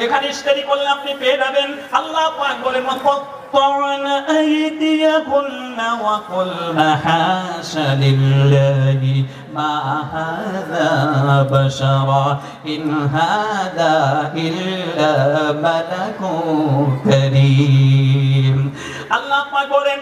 এখানে ইশতেরি করলে আপনি পেয়ে যাবেন। আল্লাহ পাক বলেন وقطعن أيديهن وقلن حاش لله ما هذا بشرا إن هذا إلا ملك كريم। আল্লাহ পাক বলেন,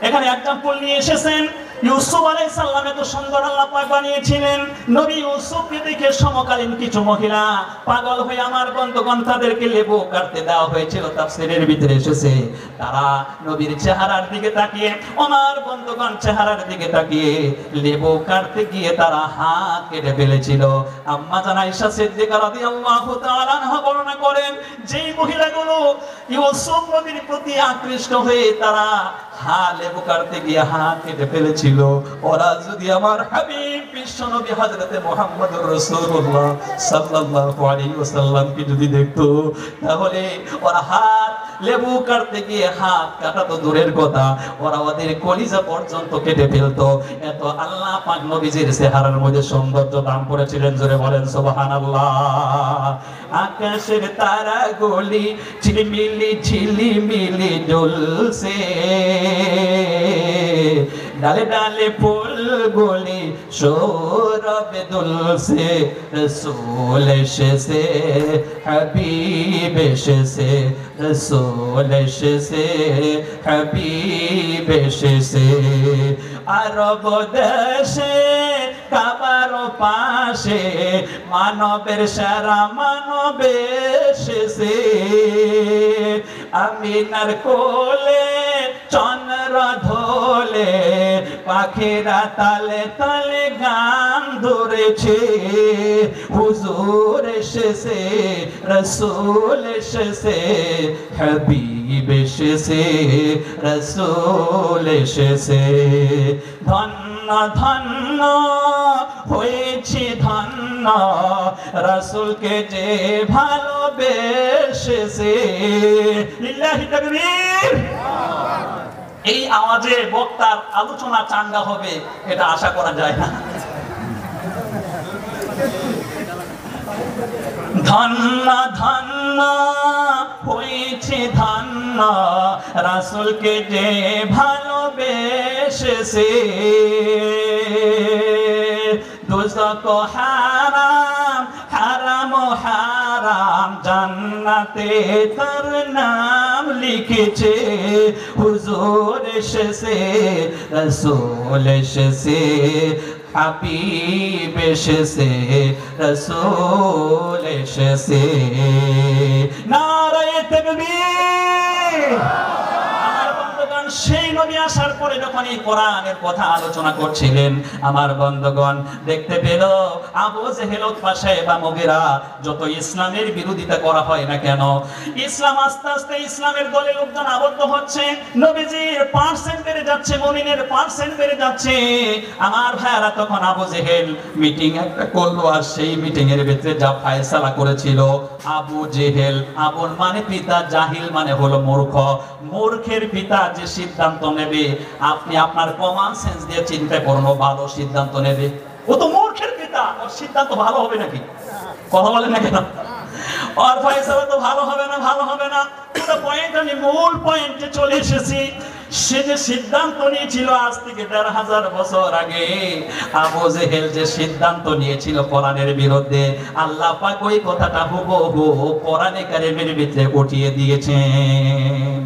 এখানে এক্সাম্পল নিয়ে এসেছেন, ইউসুফ আলাইহিস সালাম এত সুন্দর আল্লাহ পাক বানিয়েছিলেন। নবী ইউসুফকে দেখে সমকালীন কিছু মহিলা পাগল হয়ে আমার বন্ধুগণ তাদেরকে লেবু কাটতে দেওয়া হয়েছিল, তাফসীরের ভিতরে এসেছে। তারা নবীর চেহারার দিকে তাকিয়ে, আমার বন্ধুগণ চেহারার দিকে তাকিয়ে লেবু কাটতে গিয়ে তারা হাত কেটে ফেলেছিল। আম্মা জান আয়েশা সিদ্দিকা রাদিয়াল্লাহু তাআলা আনহা বর্ণনা করেন, যেই মহিলাগুলো ইউসুফ নবীর প্রতি আকৃষ্ট হয়ে তারা লেবু কাটতে গিয়ে হাত কেটে ফেলেছিল, ওরা যদি আমার হাবিব বিশ্বনবী হযরতে মুহাম্মদুর রাসূলুল্লাহ সাল্লাল্লাহু আলাইহি ওয়াসাল্লামকে যদি দেখতো, তাহলে ওরা লেবু কাটতে গিয়ে হাত কাটা তো দূরের কথা, ওরা ওদের কলিজা পর্যন্ত কেটে ফেলতো। এত আল্লাহ পাক নবীজির চেহারার মধ্যে সৌন্দর্য দান করেছিলেন। জোরে বলেন সুবহানাল্লাহ। আকাশের তারাগুলি ঝিলিমিলি ঝিলিমিলি জ্বলছে, ডালে ডালে ফুলগুলি সৌরভে দুলছে, রাসূল এসেছে, হাবিব এসেছে, রাসূল এসেছে, হাবিব এসেছে। আরব দেশে কাবার পাশে মানবের সেরা মানব এসেছে, আমিনার কোলে চন্দ্র ধোলে, পাখিরা তালে তালে গান ধরেছে, হুজুর এসেছে, রাসূল এসেছে, হাবিব এসেছে, রাসূল এসেছে। ধন্য ধন্য হয়েছে ধন্য, রাসূলকে যে ভালোবেসেছে। লিল্লাহি তাকবীর। এই আওয়াজে বক্তার আলোচনা চাঙ্গা হবে এটা আশা করা যায় না। ধন্য ধন্য হয়েছে ধন্য, রাসূলকে যে ভালোবেসেছে, দোজখ হারাম হারাম হারাম জান্নাতে তার নাম লিখেছে, হুজুর এসেছে, রাসূল এসেছে, হাবিব এসেছে, রাসূল এসেছে। নারায়ে তাকবীর। সেই নবী আসার পরে যখন এই কোরআনের কথা আলোচনা করছিলেন, আমার বন্ধুগণ দেখতে পেল আবু জেহেল, উতবা সাইবা, মুগীরা, যত ইসলামের বিরোধিতা করা হয় না কেন, ইসলাম আস্তে আস্তে ইসলামের দলে লোকজন আবদ্ধ হচ্ছে, নবীজির পার্সেন্ট বেড়ে যাচ্ছে, মুমিনের পার্সেন্ট বেড়ে যাচ্ছে। আমার ভাইয়ারা তখন আবু জেহেল মিটিং একটা করলো, আর সেই মিটিং এর ভিতরে যা ফয়সালা করেছিল, আবু জেহেল, আবুল মানে পিতা, জাহিল মানে হলো মূর্খ, মূর্খের পিতা যে সিদ্ধান্ত নেবে, আপনি আপনার কমন সেন্স দিয়ে চিন্তা করুন, ভালো সিদ্ধান্ত নেবে। ও তো মূর্খের পিতা, ওর সিদ্ধান্ত ভালো হবে নাকি? কথা বলেন না কেন? ওর ফয়সালা তো ভালো হবে না, ভালো হবে না। পুরো পয়েন্ট, আমি মূল পয়েন্টে চলে এসেছি। সে যে সিদ্ধান্ত নিয়েছিল আজ থেকে ১৫০০ বছর আগে, আবু জেহেল যে সিদ্ধান্ত নিয়েছিল কোরআনের বিরুদ্ধে, আল্লাহ পাক ওই কথাটা হুবহু কোরআনে কারিমের ভিতরে উঠিয়ে দিয়েছেন।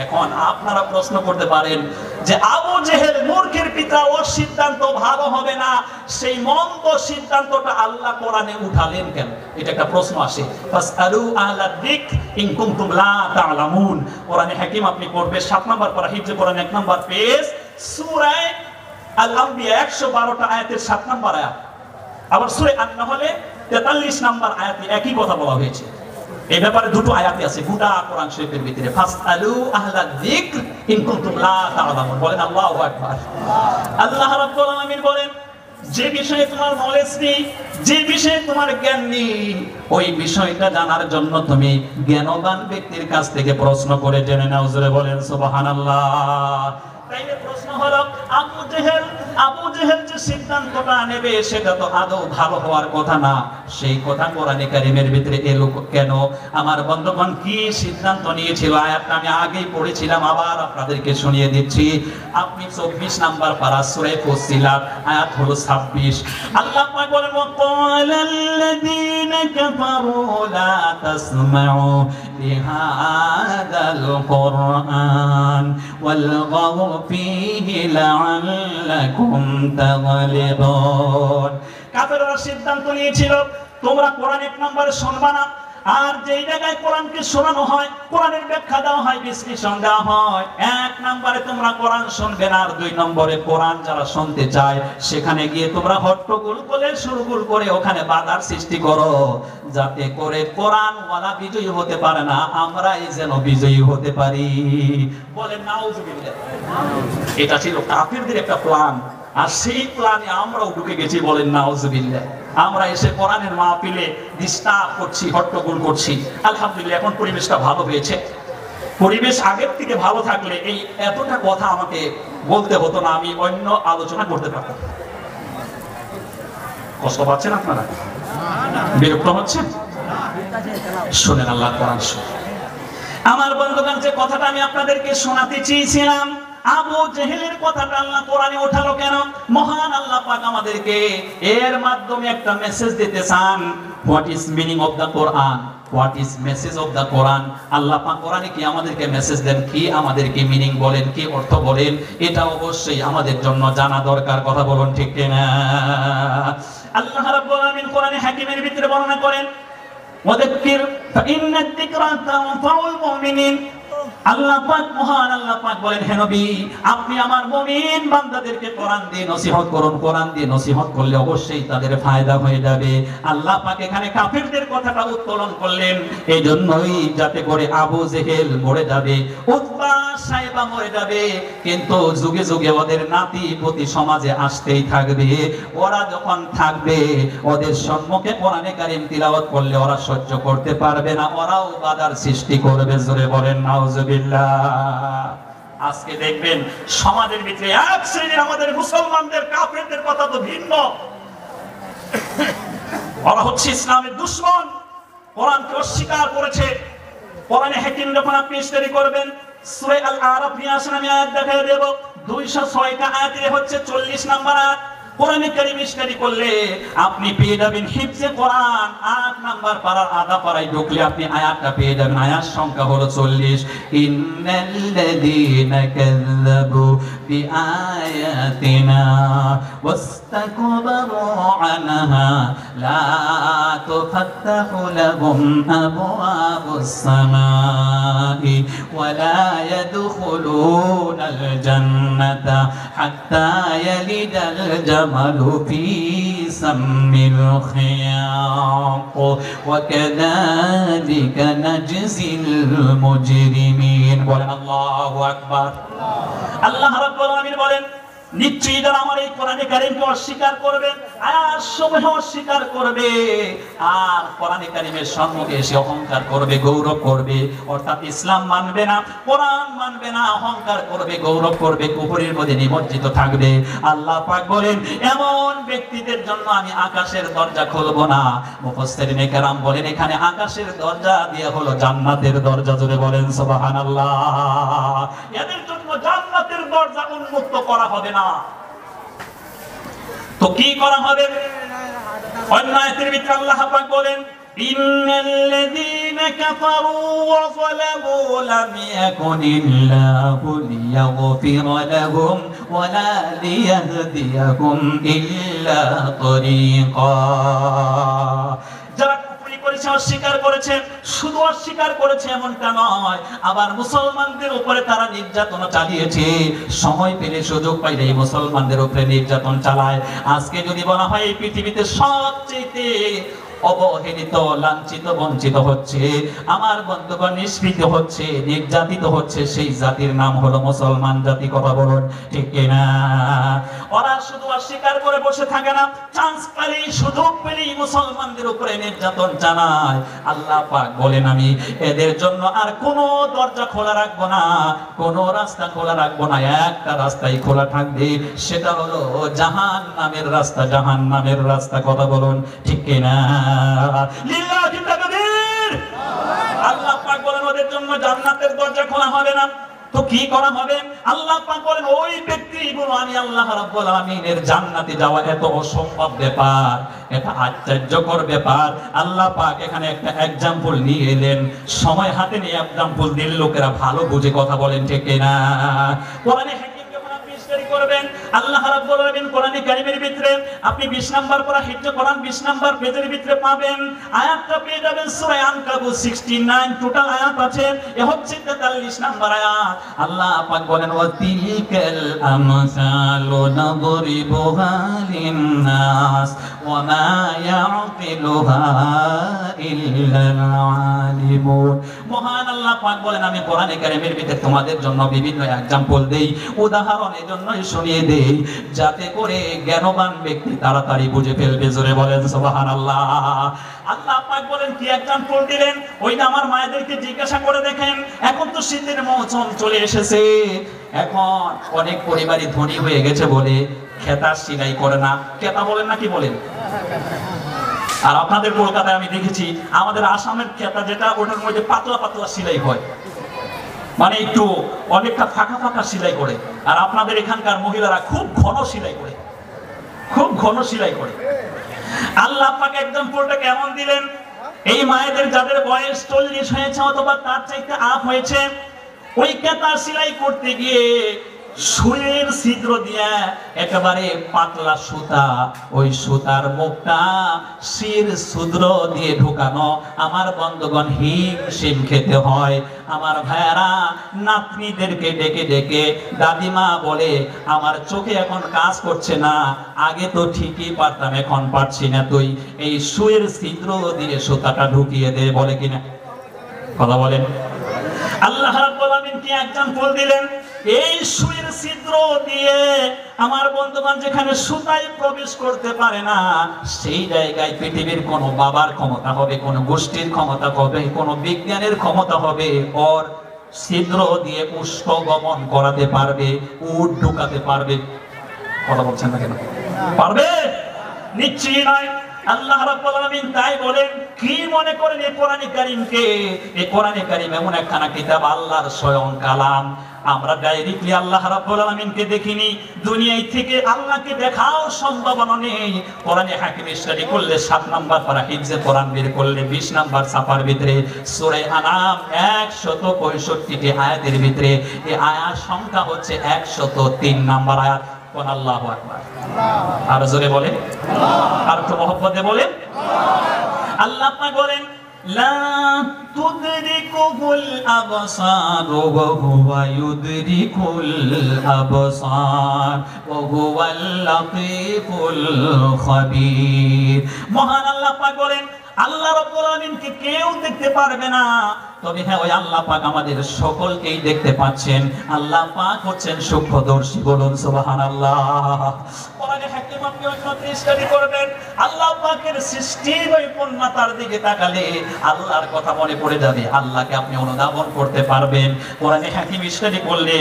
এখন আপনারা প্রশ্ন করতে পারেন যে আবু জেহেল মূর্খের পিতা, ওর সিদ্ধান্ত ভালো হবে না, সেই মন্দ সিদ্ধান্তটা আল্লাহ কোরআনে উঠালেন কেন? এটা একটা প্রশ্ন আসে। ফাসআলু আহলা যিকর ইন কুনতুম লা তা'লামুন। কোরআনে হাকিম আপনি পড়বে ৭ নম্বর পারা, হিফজে কোরআন ১ নম্বর পেজ, সূরা আল আম্বিয়া ১১২টা আয়াতের ৭ নম্বর আয়াত। আবার সূরা আন-নাহলে ৪৩ নম্বর আয়াতে একই কথা বলা হয়েছে। এই ব্যাপারে দুটো আয়াতই আছে গোটা কোরআন শরীফের ভিতরে। ফাসআলু আহলা যিকর ইন কুনতুম লা তা'লামুন। বলেন আল্লাহু আকবার। আল্লাহ রাব্বুল আলামিন বলেন, যে বিষয়ে তোমার নলেজ নেই, যে বিষয়ে তোমার জ্ঞান নেই, ওই বিষয়টা জানার জন্য তুমি জ্ঞানবান ব্যক্তির কাছ থেকে প্রশ্ন করে জেনে নাও। জোরে বলেন সুবহানাল্লাহ। তাইলে প্রশ্ন হলো, আবু জেহেল আবু জেহেল যে সিদ্ধান্তটা নেবে সেটা তো আদৌ ভালো হওয়ার কথা না, সেই কথা কোরআনে কারীমের ভিতরে এলো কেন? আমার বন্ধুগণ কি সিদ্ধান্ত নিয়েছিল? আয়াতটা আমি আগেই পড়েছিলাম, আবার আপনাদেরকে শুনিয়ে দিচ্ছি। আপনি 24 নাম্বার পারা সূরা ফুসিলাত আয়াত হলো 26। আল্লাহ পাক বলেন ওয়াকালাল্লাযীনা কাফারু লা তাসমাউ লিহাযাল কুরআন ওয়ালগাউ ফীহি লাআল্লাকুম তাগলিবুন। কাফেররা সিদ্ধান্ত নিয়েছিল তোমরা কোরআন এক নম্বরে শুনবা না, আর যেই জায়গায় কোরআনকে শোনানো হয়, কোরআনের ব্যাখ্যা দেওয়া হয়, বিশ্লেষণ দেওয়া হয়, এক নম্বরে তোমরা কোরআন শুনবে না, আর দুই নম্বরে কোরআন যারা শুনতে চায় সেখানে গিয়ে তোমরা হট্টগোল করে সুরগুল করে ওখানে বাধার সৃষ্টি করো, যাতে করে কোরআন ওয়ালা বিজয়ী হতে পারে না, আমরাই যেন বিজয়ী হতে পারি। বলেন নাউজুবিল্লাহ। এটা ছিল কাফিরদের একটা প্ল্যান, আর সেই প্ল্যানে আমরাও ঢুকে গেছি। বলেন নাউজুবিল্লাহ। আমরা এসে কোরআনের মাহফিলে ডিস্টার্ব করছি, হট্টগোল করছি। আলহামদুলিল্লাহ এখন পরিবেশটা ভালো হয়েছে। পরিবেশ আগের থেকে ভালো থাকলে এই এতটা কথা আমাকে বলতে হতো না, আমি অন্য আলোচনা করতে পারতাম। কষ্ট পাচ্ছেন আপনারা? বিরক্ত হচ্ছেন? শুনেন আল্লাহ কোরআন শুনুন। আমার বন্ধুগণ, যে কথাটা আমি আপনাদেরকে শোনাতে চেয়েছিলাম, আবু জেহেলের কথাটা আল্লাহ কোরআনে ওঠালো কেন? মহান আল্লাহ পাক আমাদেরকে এর মাধ্যমে একটা মেসেজ দিতে চান। What is meaning of the Quran? What is message of the Quran? আল্লাহ পাক কোরআনে কি আমাদেরকে মেসেজ দেন, কি আমাদেরকে মিনিং বলেন, কি অর্থ বলেন, এটা অবশ্যই আমাদের জন্য জানা দরকার। কথা বলুন ঠিক কিনা? আল্লাহ রাব্বুল আলামিন কোরআনে হাকিমের ভিতরে বর্ণনা করেন ওয়াদাক্কির ফাইন্নাদ যিকরা তানফাউল মুমিনিন। আল্লাহ পাক, মহান আল্লাহ পাক বলেন, হে নবী আপনি আমার মুমিন বান্দাদেরকে কোরআন দিয়ে নসিহত করুন। কোরআন দিয়ে নসিহত করলে অবশ্যই তাদের ফায়দা হয়ে যাবে। আল্লাহ পাক এখানে কাফিরদের কথাটা উত্তোলন করলেন এই জন্যই, যাতে করে আবু জেহেল মরে যাবে, উতবা সাইবা মরে যাবে, কিন্তু যুগে যুগে ওদের নাতি প্রতি সমাজে আসতেই থাকবে। ওরা যখন থাকবে ওদের সম্মুখে কোরআনে কারীম তিলাওয়াত করলে ওরা সহ্য করতে পারবে না, ওরাও বাধার সৃষ্টি করবে। জোরে বলেন নাউজুবিল্লাহ। আজকে দেখবেন সমাজের ভিতরে এক শ্রেণীর আমাদের মুসলমানদের কাফেরদের কথা তো ভিন্ন, ওরা হচ্ছে ইসলামের দুশমন, কোরআনকে অস্বীকার করেছে। কোরআনে হাকিম যখন আপনি স্টাডি করবেন, সূরা আল আরাফ নিয়ে আসেন, আমি আয়াত দেখাই দেব। 206টা আয়াতে হচ্ছে 40 নাম্বার আয়াত। কোরআনে কারীম স্টাডি করলে আপনি পেয়ে যাবেন হিফজে কোরআন 8 নাম্বার পারার আধা পারায় ঢুকলে আপনি আয়াতটা পেয়ে যাবেন। আয়াত সংখ্যা হলো 40। ইন্নাল্লাযীনা কাযযাবু বিআয়াতিনা ওয়াস্তাকবারু আনহা লা তুফাত্তাহু লাহুম আবওয়াবুস সামাই ওয়া লা ইয়াদখুলুনাল জান্নাতা হাত্তা ইয়ালিদাল الجمل في سم الخياط وكذلك نجزي المجرمين বলেন আল্লাহু আকবার। আল্লাহ রাব্বুল আলামিন বলেন নিশ্চয়ই যারা আমার এই কোরআনে কারীমকে অস্বীকার করবে, আয়াতসমূহ অস্বীকার করবে, আর কোরআনে কারীমের সম্মুখে এসে অহংকার করবে, গৌরব করবে, অর্থাৎ ইসলাম মানবে না, কোরআন মানবে না, অহংকার করবে, গৌরব করবে, কুফরের মধ্যে নিমজ্জিত থাকবে, আল্লাহ পাক বলেন এমন ব্যক্তিদের জন্য আমি আকাশের দরজা খুলব না। মুফাসসিরিনে কেরাম বলেন এখানে আকাশের দরজা দিয়ে হলো জান্নাতের দরজা। জোরে বলেন সুবহানাল্লাহ। এদের জন্য জান্নাতের দরজা উন্মুক্ত করা হবে না। তো কি করা হবে? অন্য আয়াতের ভিতরে আল্লাহ পাক বলেন ইন্নাল্লাযীনা কাফারু ওয়া যালামু লাম ইয়াকুনিল্লাহু লিয়াগফিরা লাহুম ওয়া লা লিয়াহদিয়াহুম ইল্লা তরিকা। যারা করেছে, অস্বীকার করেছে, শুধু অস্বীকার করেছে এমনটা নয়, আবার মুসলমানদের উপরে তারা নির্যাতন চালিয়েছে। সময় পেলে সুযোগ পাইলে মুসলমানদের উপরে নির্যাতন চালায়। আজকে যদি বলা হয় এই পৃথিবীতে সবচেয়ে অবহেলিত, লাঞ্ছিত, বঞ্চিত হচ্ছে, আমার বন্ধুগণ নিষ্পৃত হচ্ছে, নির্যাতিত হচ্ছে, সেই জাতির নাম হলো মুসলমান জাতি। কথা বলুন ঠিক কিনা? ওরা শুধু অস্বীকার করে বসে থাকে না, চান্স পেলেই, সুযোগ পেলেই মুসলমানদের উপরে নির্যাতন জানায়। আল্লাহ পাক বলেন আমি এদের জন্য আর কোনো দরজা খোলা রাখবো না, কোনো রাস্তা খোলা রাখবো না, একটা রাস্তাই খোলা থাকবে, সেটা হলো জাহান্নামের রাস্তা, জাহান্নামের রাস্তা। কথা বলুন ঠিক কিনা? লিল্লাহি তাকবীর। আল্লাহ পাক বলেন ওদের জন্য জান্নাতের দরজা খোলা হবে না। তো কি করা হবে? আল্লাহ পাক বলেন ওই ব্যক্তিগুলো আমি আল্লাহ রাব্বুল আলামিনের জান্নাতে যাওয়া এত অসম্ভব ব্যাপার, এটা আশ্চর্যকর ব্যাপার। আল্লাহ পাক এখানে একটা এক্সাম্পল নিয়ে এলেন, সময় হাতে নিয়ে এক্সাম্পল দিলে লোকেরা ভালো বুঝে কথা বলেন ঠিক কিনা? কোরআনে হাকিম যখন আপনি স্টাডি করবেন, আল্লাহ রাব্বুল আলামিন কোরআনে কারীমের ভিতরে আপনি 20 নাম্বার পড়া হিফজ কোরআন 20 নাম্বার পেজের ভিতরে পাবেন, আয়াতটা পেয়ে যাবেন সূরা আনকাবুত 69, টোটাল আয়াত আছে, এ হচ্ছে 43 নাম্বার আয়াত। আল্লাহ পাক বলেন ওয়া তিলকাল আমসালু নাদরিবুহা লিন-নাস ওয়া মা ইয়াকিলুহা ইল্লাল আলিমুন। মহান আল্লাহ পাক বলেন আমি কোরআনে কারীমের ভিতরে তোমাদের জন্য বিভিন্ন এক্সাম্পল দেই, উদাহরণ এজন্যই শুনিয়ে দেই যাতে করে জ্ঞানবান ব্যক্তি তাড়াতাড়ি বুঝে ফেলবে। জোরে বলেন সুবহানাল্লাহ। আল্লাহ পাক বলেন কি এক্সাম্পল দিলেন? ওইটা আমার মায়েদেরকে জিজ্ঞাসা করে দেখেন, এখন তো শীতের মৌসুম চলে এসেছে, এখন অনেক পরিবারই ধনী হয়ে গেছে বলে খেতা সেলাই করে না, খেতা বলেন না কি বলেন? আর আপনাদের কলকাতায় আমি দেখেছি, আমাদের আসামের খেতা যেটা, ওটার মধ্যে পাতলা পাতলা সেলাই হয়, মানে একটু অনেকটা ফাঁকা ফাঁকা সেলাই করে। আর আপনাদের এখানকার মহিলারা খুব ঘন সেলাই করে, খুব ঘন সেলাই করে। আল্লাহ পাক এক্সাম্পলটা কেমন দিলেন? এই মায়েদের যাদের বয়স 40 হয়েছে অথবা তার চাইতে আপ হয়েছে, ওই কেতা সেলাই করতে গিয়ে সুইয়ের ছিদ্র দিয়ে একেবারে পাতলা সুতা, ওই সুতার মুখটা শির ছিদ্র দিয়ে ঢোকানো। আমার বন্ধুগণ হিমশিম খেতে হয়। আমার ভাইয়ারা নাতনিদেরকে ডেকে ডেকে দাদিমা বলে আমার চোখে এখন কাজ করছে না, আগে তো ঠিকই পারতাম এখন পারছি না, তুই এই সুইয়ের ছিদ্র দিয়ে সুতাটা ঢুকিয়ে দে, বলে কিনা? কথা বলেন। আল্লাহ রাব্বুল আলামিন কি এক্সাম্পল দিলেন? এই সুইয়ের ছিদ্র দিয়ে আমার বন্ধুগণ যেখানে সুতাই প্রবেশ করতে পারে না, সেই জায়গায় পৃথিবীর কোন বাবার ক্ষমতা হবে, কোন গোষ্ঠীর ক্ষমতা হবে, কোন বিজ্ঞানের ক্ষমতা হবে ওর ছিদ্র দিয়ে উষ্ণ গমন করাতে পারবে, উট ঢুকাতে পারবে? কথা বলছেন না কেন? পারবে? নিশ্চয়ই নয়। আল্লাহ রাব্বুল আলামিন তাই বলেন, কি মনে করেন এই কোরআনে কারীমকে? এই কোরআনে কারীম এমন একখানা কিতাব, আল্লাহর স্বয়ং কালাম। আমরা ডাইরেক্টলি আল্লাহ রাব্বুল আলামিনকে দেখিনি, দুনিয়ায় থেকে আল্লাহকে দেখাও সম্ভাবনা নেই। কোরআনে হাকিম স্টাডি করলে 7 নাম্বার পারা হিফজে কোরআন বের করলে 20 নাম্বার ছাপার ভিতরে সূরা আনাম 165টি আয়াতের ভিতরে এই আয়াত সংখ্যা হচ্ছে 103 নাম্বার আয়াত। কোন আল্লাহু আকবার। আর জোরে বলেন আল্লাহ। আর একটু মহব্বতে বলেন আল্লাহ। আল্লাহ পাক বলেন লা তুদরিকুল আবসার ওয়া হুয়া ইউদরিকুল আবসার ওয়া হুয়াল লাতীফুল খাবীর। মহান আল্লাহ পাক বলেন আল্লাহ রাব্বুল আলামিনকে কেউ দেখতে পারবে না, তবে হ্যাঁ ওই আল্লাহ পাক আমাদের সকলকেই দেখতে পাচ্ছেন। আল্লাহ পাক হচ্ছেন সূক্ষ্মদর্শী। বলুন সুবহানাল্লাহ। কোরআনে হাকিম আপনি ওই স্টাডি করবেন, আল্লাহ পাকের সৃষ্টির ওই পূর্ণতার দিকে তাকালে আল্লাহর কথা মনে পড়ে যাবে, আল্লাহকে আপনি অনুধাবন করতে পারবেন। কোরআনে হাকিম স্টাডি করলে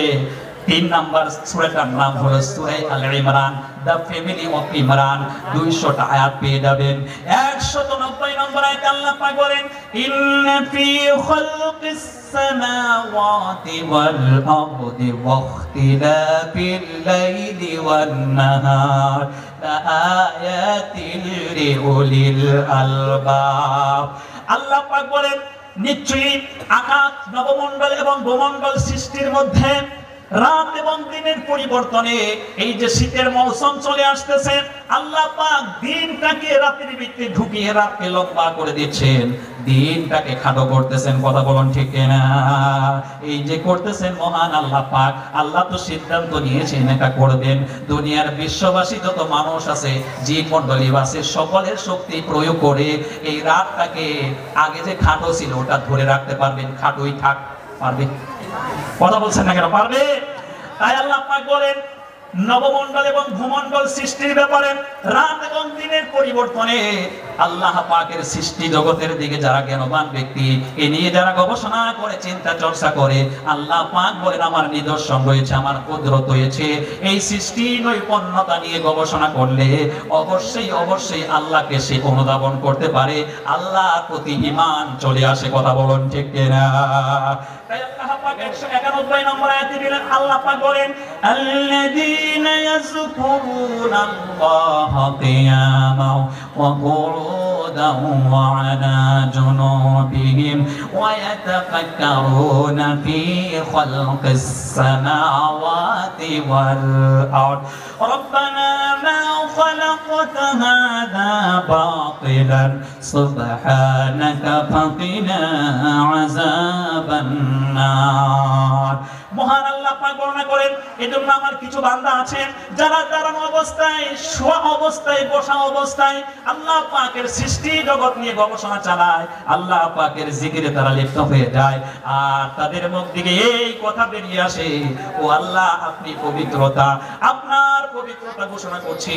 3 নাম্বার সূরাটার নাম হলো সূরা আল ইমরান, দা ফ্যামিলি অফ ইমরান। 200টা আয়াত পেয়ে যাবেন। 190 নম্বর আয়াতে আল্লাহ পাক বলেন ইন্না ফি খালকিস সামাওয়াতি ওয়াল আরদি ওয়া ইখতিলাফিল লাইলি ওয়ান নাহার লাআয়াতিল লিউলিল আলবাব। আল্লাহ পাক বলেন নিশ্চয়ই আকাশ, নবমণ্ডল এবং ভূমণ্ডল সৃষ্টির মধ্যে রাত এবং দিনের পরিবর্তনে এই যে শীতের মৌসুম চলে আসতেছে, আল্লাহ পাক দিনটাকে রাতের ভিতরে ঢুকিয়ে রাতকে লম্বা করে দিচ্ছেন, দিনটাকে খাটো করতেছেন। কথা বলুন ঠিক কিনা? এই যে করতেছেন মহান আল্লাহ পাক, আল্লাহ তো সিদ্ধান্ত নিয়েছেন এটা করবেন। দুনিয়ার বিশ্ববাসী যত মানুষ আছে, জিন মণ্ডলী আছে, সকলের শক্তি প্রয়োগ করে এই রাতটাকে আগে যে খাটো ছিল ওটা ধরে রাখতে পারবেন। খাটোই থাক, পারবে? কথা বলছেন না কেন? পারবে। তাই আল্লাহ পাক বলেন নবমণ্ডল এবং ভূমণ্ডল সৃষ্টির ব্যাপারে রাত এবং দিনের পরিবর্তনে আল্লাহ পাকের সৃষ্টি জগতের দিকে যারা জ্ঞানবান ব্যক্তি, এ নিয়ে যারা গবেষণা করে চিন্তা চর্চা করে, আল্লাহ পাক বলেন আমার নিদর্শন রয়েছে, আমার কুদরত রয়েছে। এই সৃষ্টি নৈপুণ্যতা নিয়ে গবেষণা করলে অবশ্যই অবশ্যই আল্লাহকে সে অনুধাবন করতে পারে, আল্লাহর প্রতি ঈমান চলে আসে। কথা বলুন ঠিক কিনা? তাই আল্লাহ পাক 191 নম্বর আয়াতে দিলেন, আল্লাহ পাক বলেন আল্লাযীনা ইয়াযকুরুনাল্লাহা কিয়ামান ওয়া কুউদান ওয়া আলা জুনুবিহিম ওয়া ইয়াতাফাক্কারুনা ফী খালকিস সামাওয়াতি ওয়াল আরদ রব্বানা মা খালাকতা হাযা বাতিলান সুবহানাকা ফাকিনা আযাবান নার। মহান আল্লাহ পাক বর্ণনা করেন, এজন্য আমার কিছু বান্দা আছে যারা দাঁড়ানো অবস্থায়, শোয়া অবস্থায়, বসা অবস্থায় আল্লাহ পাকের সৃষ্টি জগৎ নিয়ে গবেষণা চালায়, আল্লাহ পাকের জিকিরে তারা লিপ্ত হয়ে যায়, আর তাদের মুখ থেকে এই কথা বেরিয়ে আসে, ও আল্লাহ আপনি পবিত্রতা, আপনার পবিত্রতা ঘোষণা করছি।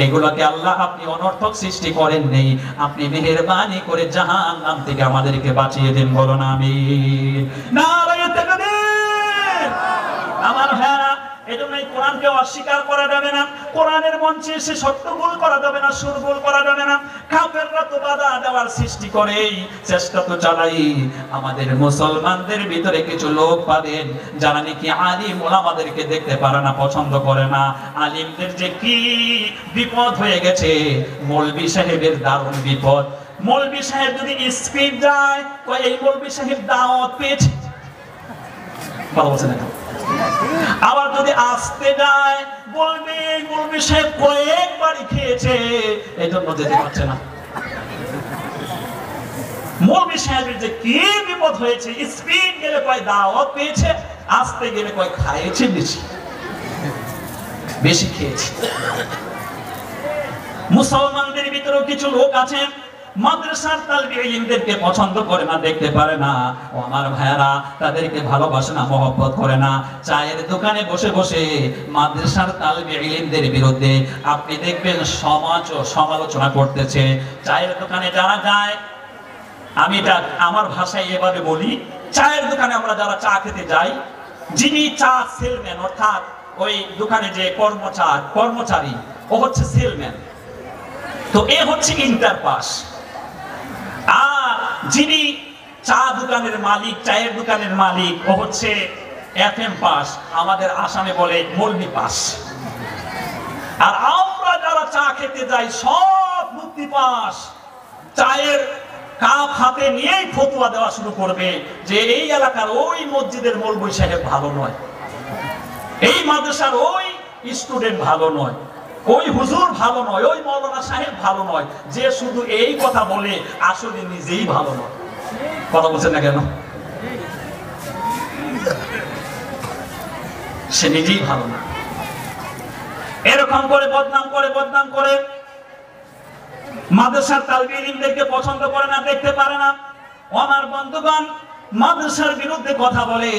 এগুলোকে আল্লাহ আপনি অনর্থক সৃষ্টি করেন নেই, আপনি মেহেরবানি করে জাহান্নাম থেকে আমাদেরকে বাঁচিয়ে দেন। বলুন আমিন। নারায়ে তাকবীর। আমার ভাইরা, এজন্য এই কোরআনকে অস্বীকার করা যাবে না, কোরআনের মঞ্চে এসে সত্য ভুল করা যাবে না, সুর ভুল করা যাবে না। কাফেররা তো বাধা দেওয়ার সৃষ্টি করেই, চেষ্টা তো চালাই। আমাদের মুসলমানদের ভিতরে কিছু লোক পাবেন যারা নাকি আলিম ওলামাদেরকে দেখতে পারে না, পছন্দ করে না। আলিমদের যে কি বিপদ হয়ে গেছে, মৌলভী সাহেবের দারুণ বিপদ। মৌলভী সাহেব যদি স্পিড যায়, এই মৌলভী সাহেব দাওয়াত পেয়েছে, কথা বলছেন না? আবার যদি আসতে যায় বলবে মৌলভী সাহেব কয়েকবারই খেয়েছে, এই জন্য যেতে পারছে না। মৌলভী সাহেবের যে কি বিপদ হয়েছে, স্পিড গেলে কয় দাওয়াত পেয়েছে, আসতে গেলে কয় খাইয়েছে বেশি খেয়েছে। মুসলমানদের ভিতরেও কিছু লোক আছে মাদ্রাসার তালিবে ইলমদেরকে পছন্দ করে না, দেখতে পারে না। ও আমার ভাইয়ারা, তাদেরকে ভালোবাসে না, মহব্বত করে না। চায়ের দোকানে বসে বসে মাদ্রাসার তালিবে ইলমদের বিরুদ্ধে আপনি দেখবেন সমালোচনা করতেছে। চায়ের দোকানে যারা যায়, আমি এটা আমার ভাষায় এভাবে বলি, চায়ের দোকানে আমরা যারা চা খেতে যাই, যিনি চা সেলম্যান, অর্থাৎ ওই দোকানে যে কর্মচারী, ও হচ্ছে সেলম্যান, তো এ হচ্ছে ইন্টার পাস। আর যিনি চা দোকানের মালিক, চায়ের দোকানের মালিক, ও হচ্ছে FM পাস, আমাদের আসামে বলে মৌলভী পাস। আর আমরা যারা চা খেতে যাই সব মুফতি পাস। চায়ের কাপ হাতে নিয়েই ফতোয়া দেওয়া শুরু করবে যে এই এলাকার ওই মসজিদের মৌলভী সাহেব ভালো নয়, এই মাদ্রাসার ওই স্টুডেন্ট ভালো নয়, ওই হুজুর ভালো নয়, ওই মৌলানা সাহেব ভালো নয়। যে শুধু এই কথা বলে আসলে নিজেই ভালো নয়। কথা বলছেন না কেন? সে নিজেই ভালো না। এরকম করে বদনাম করে মাদ্রাসার তালিবে ইলমদেরকে পছন্দ করে না, দেখতে পারে না। আমার বন্ধুগণ, মাদ্রাসার বিরুদ্ধে কথা বলে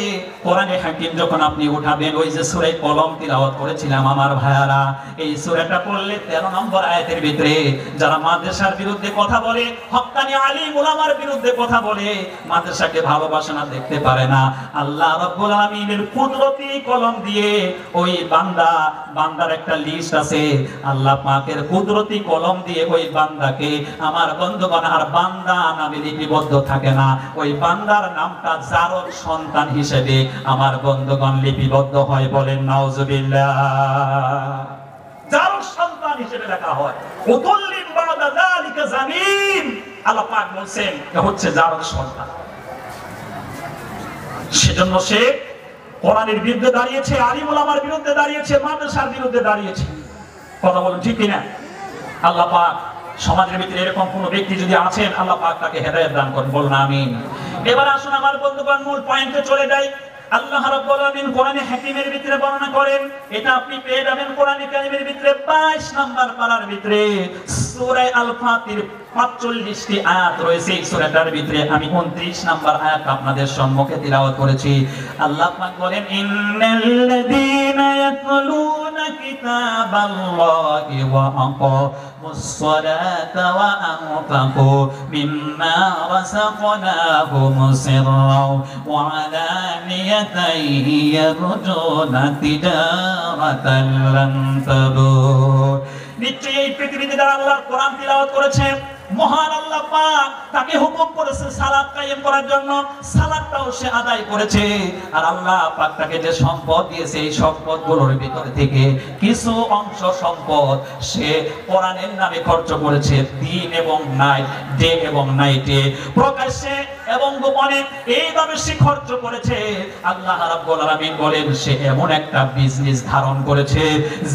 কোরআনে হাকিম যখন আপনি উঠাবেন, ওই যে সূরা কলম তিলাওয়াত করেছিলাম আমার ভাইয়ারা, এই সূরাটা পড়লে 13 নম্বর আয়াতের ভিতরে যারা মাদ্রাসার বিরুদ্ধে কথা বলে, হক্কানি আলিম উলামার বিরুদ্ধে কথা বলে, মাদ্রাসাকে ভালোবাসে না, দেখতে পারে না, আল্লাহ রাব্বুল আলামিনের কুদরতি কলম দিয়ে ওই বান্দার একটা লিস্ট আছে, আল্লাহ পাকের কুদরতি কলম দিয়ে ওই বান্দাকে, আমার বন্ধুগণ, আর বান্দা নামে লিপিবদ্ধ থাকে না, ওই বান্দার নামটা জারদ সন্তান হিসেবে আমার বন্ধুগণ লিপিবদ্ধ হয়। বলেন নাউজুবিল্লাহ। জারদ সন্তান হিসেবে লেখা হয়। উতুল্লিন বাদা যালিকা জানিন, আল্লাহ পাক বলেন এটা হচ্ছে জারদ সন্তান। সেজন্য সে কোরআনের বিরুদ্ধে দাঁড়িয়েছে, আলিম ওলামার বিরুদ্ধে দাঁড়িয়েছে, মাদ্রাসার বিরুদ্ধে দাঁড়িয়েছে। কথা বলুন ঠিক কিনা? আল্লাহ পাক সমাজের ভিতরে এরকম কোন ব্যক্তি যদি আছেন, আল্লাহ পাক তাকে হেদায়েত দান করুন, বলুন আমিন। এবার আসুন আমার বন্ধুগণ মূল পয়েন্টে চলে যাই। আল্লাহ রাব্বুল আলামিন কোরআনে হাকিমের ভিতরে বর্ণনা করেন, এটা আপনি পেয়ে যাবেন কোরআনে কারীমের ভিতরে 22 নাম্বার পারার ভিতরে সূরা আল ফাতির 45টি আয়াত রয়েছে। এই সূরাটার ভিতরে আমি 29 নাম্বার আয়াত আপনাদের সম্মুখে তিলাওয়াত করেছি। আল্লাহ পাক বলেন, ইন্নাল্লাযীনা ইয়াতলুনা কিতাবাল্লাহি ওয়া আকামুস সালাতা ওয়া আনফাকু মিম্মা রাযাকনাহুম সিররাও ওয়া আলানিয়াতান ইয়ারজুনা তিজারাতান লান তাবুর। নিশ্চয়ই এই পৃথিবীতে যারা আল্লাহর কোরআন তিলাওয়াত করেছে, মহান আল্লাহ পাক তাকে হুকুম করেছে সালাত কায়েম করার জন্য, সালাতটাও সে আদায় করেছে। আর আল্লাহ পাক তাকে যে সম্পদ দিয়েছে, এই সম্পদগুলোর ভিতর থেকে কিছু অংশ সম্পদ সে কোরআনের নামে খরচ করেছে, দিন এবং নাইট, ডে এবং নাইটে, প্রকাশ্যে এবং গোপনে, এইভাবে সে খরচ করেছে। আল্লাহ রাব্বুল আলামিন বলেন, সে এমন একটা বিজনেস ধারণ করেছে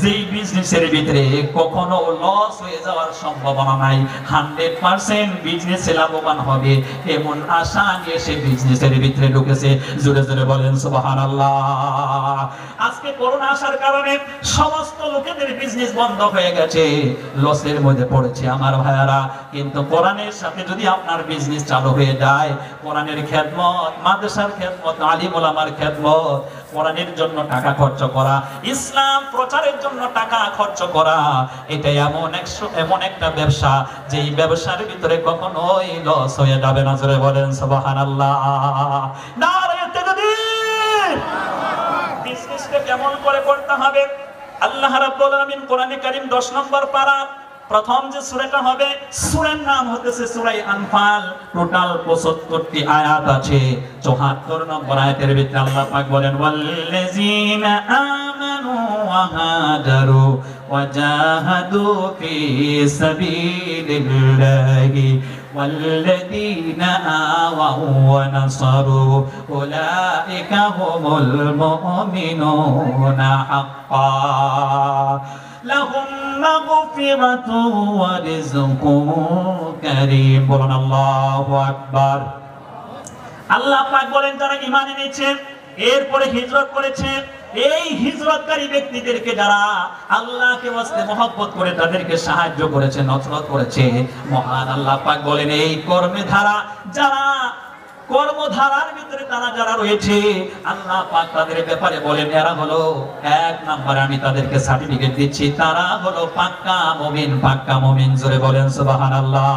যেই বিজনেসের ভিতরে কখনো লস হয়ে যাওয়ার সম্ভাবনা নাই। 100% বিজনেসে লাভবান হবে এমন আশা নিয়ে সে বিজনেসের ভিতরে ঢুকেছে। জোরে জোরে বলেন সুবহানাল্লাহ। আজকে করোনা আসার কারণে সমস্ত লোকেদের বিজনেস বন্ধ হয়ে গেছে, লসের মধ্যে পড়েছে আমার ভাইয়ারা। কিন্তু কোরআনের সাথে যদি আপনার বিজনেস চালু হয়ে যায়, কোরআনের খেদমত, মাদ্রাসার খেদমত, আলিম ওলামার খেদমত, কোরআনের জন্য টাকা খরচ করা, ইসলাম প্রচারের জন্য টাকা খরচ করা, এটা এমন একটা ব্যবসা যে এই ব্যবসার ভিতরে কখনোই লস হয়ে যাবে না। জোরে বলেন সুবহানাল্লাহ। নারে তাকবীর। বিজনেসটা কেমন করে করতে হবে? আল্লাহ রাব্বুল আলামিন কোরআনে কারীম 10 নম্বর পারা প্রথম যে সূরাটা হবে, সূরার নাম হতেছে সূরা আনফাল। টোটাল 75টি আয়াত আছে। 74 নম্বর আয়াতের ভিতরে আল্লাহ পাক বলেন, ওয়াল্লাযীনা আমানু ওয়া হাজারু ওয়া জাহাদু ফি সাবিলিল্লাহি ওয়াল্লাযীনা আওয়াউ ওয়া নাসারু উলাইকা হুমুল মুমিনুনা হাক্কান লাহুম মাগফিরাতুন ওয়া রিজকুন কারীম। বলুন আল্লাহু আকবার। আল্লাহ পাক বলেন, যারা ঈমান এনেছে এরপরে হিজরত করেছে, এই হিজরতকারী ব্যক্তিদেরকে যারা আল্লাহকে ওয়াস্তে মহব্বত করে তাদেরকে সাহায্য করেছে, নসরত করেছে, মহান আল্লাহ পাক বলেন, এই কর্মধারার ভিতরে তারা যারা রয়েছে, আল্লাহ পাক তাদের ব্যাপারে বলেন, এরা হলো 1 নম্বরে আমি তাদেরকে সার্টিফিকেট দিচ্ছি, তারা হলো পাক্কা মুমিন, পাক্কা মুমিন। জোরে বলেন সুবহানাল্লাহ।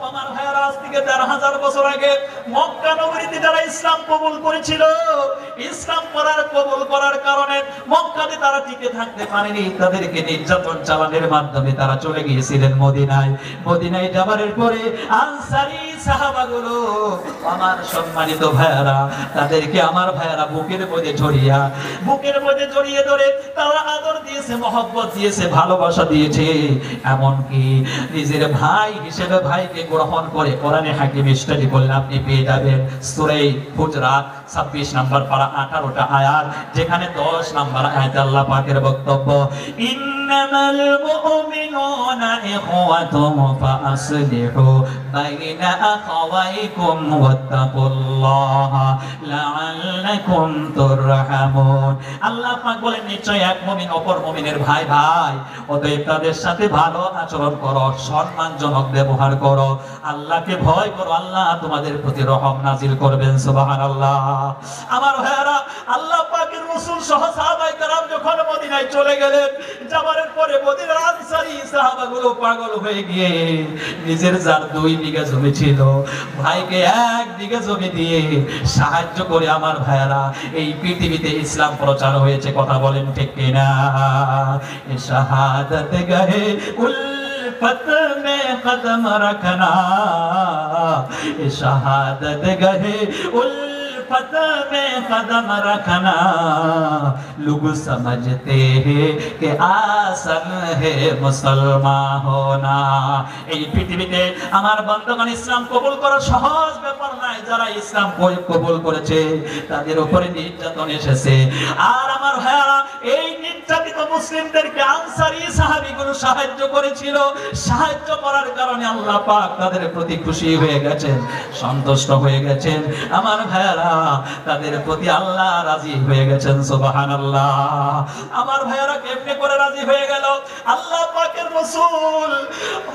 আমার ভাইরা, আজ থেকে 4000 বছর আগে মক্কা নগরীতে যারা ইসলাম কবুল করেছিল, ইসলাম কবুল করার কারণে মক্কাতে তারা টিকে থাকতে পারেনি, তাদেরকে নির্যাতন চালানোর মাধ্যমে তারা চলে গিয়েছিলেন মদিনায়। মদিনায় যাবার পরে আনসারী সাহাবাগুলো, আমার সম্মানিত ভাইরা, তাদেরকে আমার ভাইরা বুকের মধ্যে জড়িয়ে ধরে তারা আদর দিয়েছে, মহব্বত দিয়েছে, ভালোবাসা দিয়েছে। এমনকি নিজের ভাই হিসেবে ভাইকে গ্রহণ করে কোরআনে হাকিম স্টাডি করলে আপনি পেয়ে যাবেন সূরা হুজরাত 26 নম্বর পারা 18টা আয়াত, যেখানে 10 নম্বর আয়াতে আল্লাহ পাকের বক্তব্য, ইন্নামাল মুমিনুনা ইখওয়াতুম ফাআসলিহু বাইনা আখাওয়াইকুম ওয়াত্তাকুল্লাহা লাআল্লাকুম তুরহামুন। আল্লাহ পাক বলেন, নিশ্চয় এক মুমিন অপর মুমিনের ভাই ভাই, অতএব তাদের সাথে ভালো আচরণ করো, সম্মানজনক ব্যবহার করো, আল্লাহকে ভয় করো, আল্লাহ তোমাদের প্রতি রহম নাজিল করবেন। সুবহানাল্লাহ। আমার ভাইরা, আল্লাহ পাকের রাসূল সহ সাহাবায়ে কেরাম যখন মদিনায় চলে গেলেন, যাবার পরে মদিনার আনসারী সাহাবাগুলো পাগল হয়ে গিয়ে নিজের যার 2 বিঘা জমি ছিল, ভাইকে 1 বিঘা জমি দিয়ে সাহায্য করে আমার ভাইরা এই পৃথিবীতে ইসলাম প্রচার হয়েছে। কথা বলেন ঠিক কিনা? এ শাহাদাত গাহে उल्फत में कदम रखना, शहादत गहे फतह में कदम रखना लोग समझते हैं कि आसान है मुसलमान होना। এই পৃথিবীতে আমার বন্ধুগণ ইসলাম কবুল করা সহজ ব্যাপার নয়। যারা ইসলাম কবুল করেছে তাদের উপরে নির্যাতন এসেছে। আর আমার ভাইরা এই নির্যাতিত মুসলিমদেরকে আনসারী সাহাবীগুলো সাহায্য করেছিল। সাহায্য করার কারণে আল্লাহ পাক তাদের প্রতি খুশি হয়ে গেছেন, সন্তুষ্ট হয়ে গেছেন। আমার ভাইরা তাদের প্রতি আল্লাহ রাজি হয়ে গেছেন। সুবহানাল্লাহ। আমার ভাইরা কেমনে করে রাজি হয়ে গেল? আল্লাহ পাকের রাসূল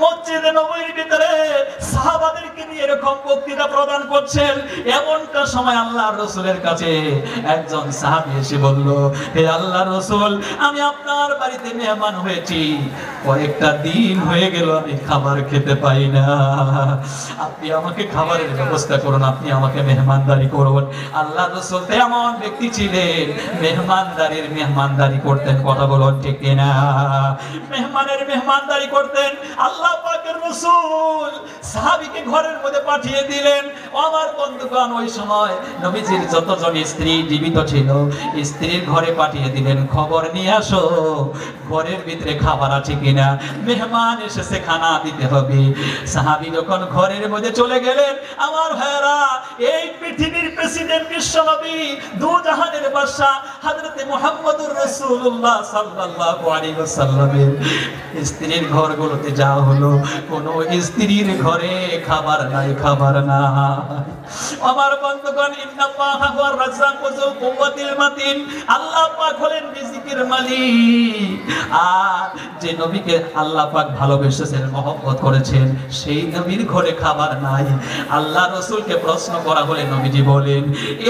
মসজিদে নববীর ভিতরে সাহাবাদেরকে নিয়ে এরকম বক্তৃতা প্রদান করছেন। এমনটা সময় আল্লাহর রাসূলের কাছে একজন সাহাবী এসে বলল, হে আল্লাহর রাসূল, আমি আপনার বাড়িতে মেহমান হয়েছি, কয়েকটা দিন হয়ে গেল আমি খাবার খেতে পাই না, আপনি আমাকে খাবারের ব্যবস্থা করুন, আপনি আমাকে মেহমানদারি করুন। আল্লাহর রাসূল এমন ব্যক্তি ছিলেন, মেহমানদারি করতেন। কথা বলুন ঠিক কিনা? মেহমানদারি করতেন। আল্লাহ পাকের রাসূল সাহাবীকে ঘরের মধ্যে পাঠিয়ে দিলেন। আমার বন্ধুগণ, ওই সময় নবীজির যতজন স্ত্রী জীবিত ছিল স্ত্রীর ঘরে পাঠিয়ে দিলেন, খবর নিয়ে আসো ঘরের ভিতরে খাবার আছে কিনা, মেহমান এসেছে, খানা দিতে হবে। সাহাবী যখন ঘরের মধ্যে চলে গেলেন, আমার ভাইরা এই পৃথিবীর প্রেসিডেন্ট বিশ্বনবী দু জাহানের বাদশা হযরতে মুহাম্মদুর রাসূলুল্লাহ সাল্লাল্লাহু আলাইহি ওয়াসাল্লামের স্ত্রীর ঘরগুলোতে যাওয়া হলো, কোন স্ত্রীর ঘরে খাবার নাই, খাবার না। আমার বন্ধুগণ, ইন্নাল্লাহা হুয়ার রাজ্জাকু যুল কুওয়াতিল মাতিন। আল্লাহ পাক হলেন রিজিকের মালিক। আর যে নবীকে আল্লাহ পাক ভালোবেসেছেন, মহব্বত করেছেন, সেই নবীর ঘরে খাবার নাই। আল্লাহ রাসূলকে প্রশ্ন করা হলে নবীজি বলেন,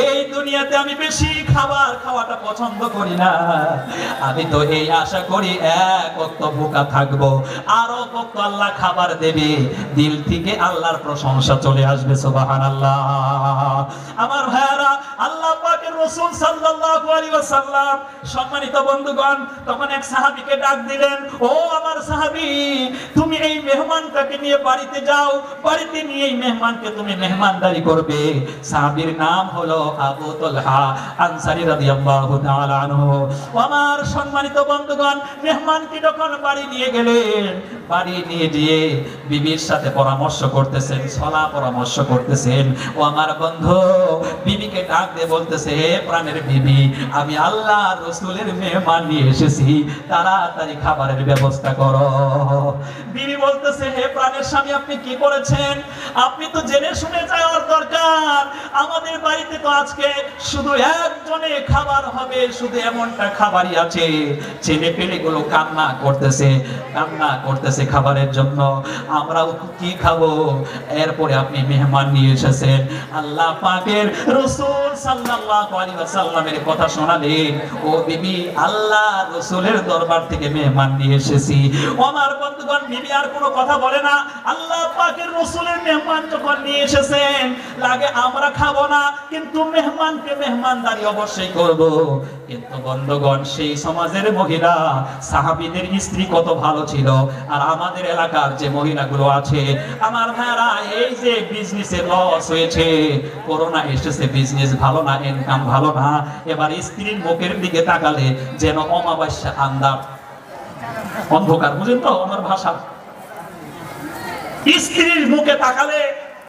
এই দুনিয়াতে আমি বেশি খাবার খাওয়াটা পছন্দ করি না, আমি তো এই আশা করি এক ওয়াক্ত ভুকা থাকবো, আর ওয়াক্ত আল্লাহ খাবার দেবে, দিল থেকে আল্লাহর প্রশংসা চলে আসবে। সুবহানাল্লাহ। আমার ভাইরা, আল্লাহ পাকের রাসূল সাল্লাল্লাহু আলাইহি ওয়াসাল্লাম, সম্মানিত বন্ধুগণ, তখন এক সাহাবীকে ডাক দিলেন, ও আমার সাহাবী, তুমি এই মেহমানটাকে নিয়ে বাড়িতে যাও, বাড়িতে নিয়ে এই মেহমানকে তুমি মেহমানদারি করবে। সাহাবীর নাম হলো আবু তালহা আনসারী রাদিয়াল্লাহু তাআলা আনহু। আমার সম্মানিত বন্ধুগণ, মেহমানকে যখন বাড়ি নিয়ে গেলেন, বাড়ি নিয়ে গিয়ে বিবির সাথে পরামর্শ করতেছেন, সলা পরামর্শ করতেছেন। ও আমার বন্ধু, বিবিকে ডাক দিয়ে বলতেছে, হে প্রাণের বিবি, আমি আল্লাহর রাসূলের মেহমান নিয়ে এসেছি, তাড়াতাড়ি খাবারের ব্যবস্থা করো। বিবি বলতেছে, হে প্রাণের স্বামী, আপনি কি করেছেন? আপনি তো জেনে শুনে যাওয়ার দরকার। আমাদের বাড়িতে তো আজকে শুধু একজনে খাবার হবে, শুধু এমনটা খাবারই আছে, ছেলে পেলেগুলো কান্না করতেছে খাবারের জন্য, আমরাও কি খাবো? এরপরে আপনি মেহমান নিয়ে এসেছেন। আল্লাহ পাকের রাসূল সাল্লাল্লাহু আলাইহি ওয়াসাল্লামের কথা শোনালেন, ও বিবি, আল্লাহ রাসূলের দরবার থেকে মেহমান নিয়ে এসেছি। আমার বন্ধুগণ, বিবি আর কোনো কথা বলে না। আল্লাহ পাকের রাসূলের মেহমান যখন নিয়ে এসেছেন, লাগে আমরা খাবো না, কিন্তু মেহমানকে মেহমানদারি অবশ্যই করব। কিন্তু বন্ধুগণ, সেই সমাজের মহিলা, সাহাবীদের স্ত্রী কত ভালো ছিল। আর আমাদের এলাকার যে মহিলাগুলো আছে, আমার ভাইরা, এই যে বিজনেসে লস হয়েছে, করোনা এসেছে, বিজনেস ভালো না, ইনকাম ভালো না, এবার স্ত্রীর মুখের দিকে তাকালে যেন অমাবস্যা আন্দার অন্ধকার। বুঝেন তো আমার ভাষা? স্ত্রীর মুখে তাকালে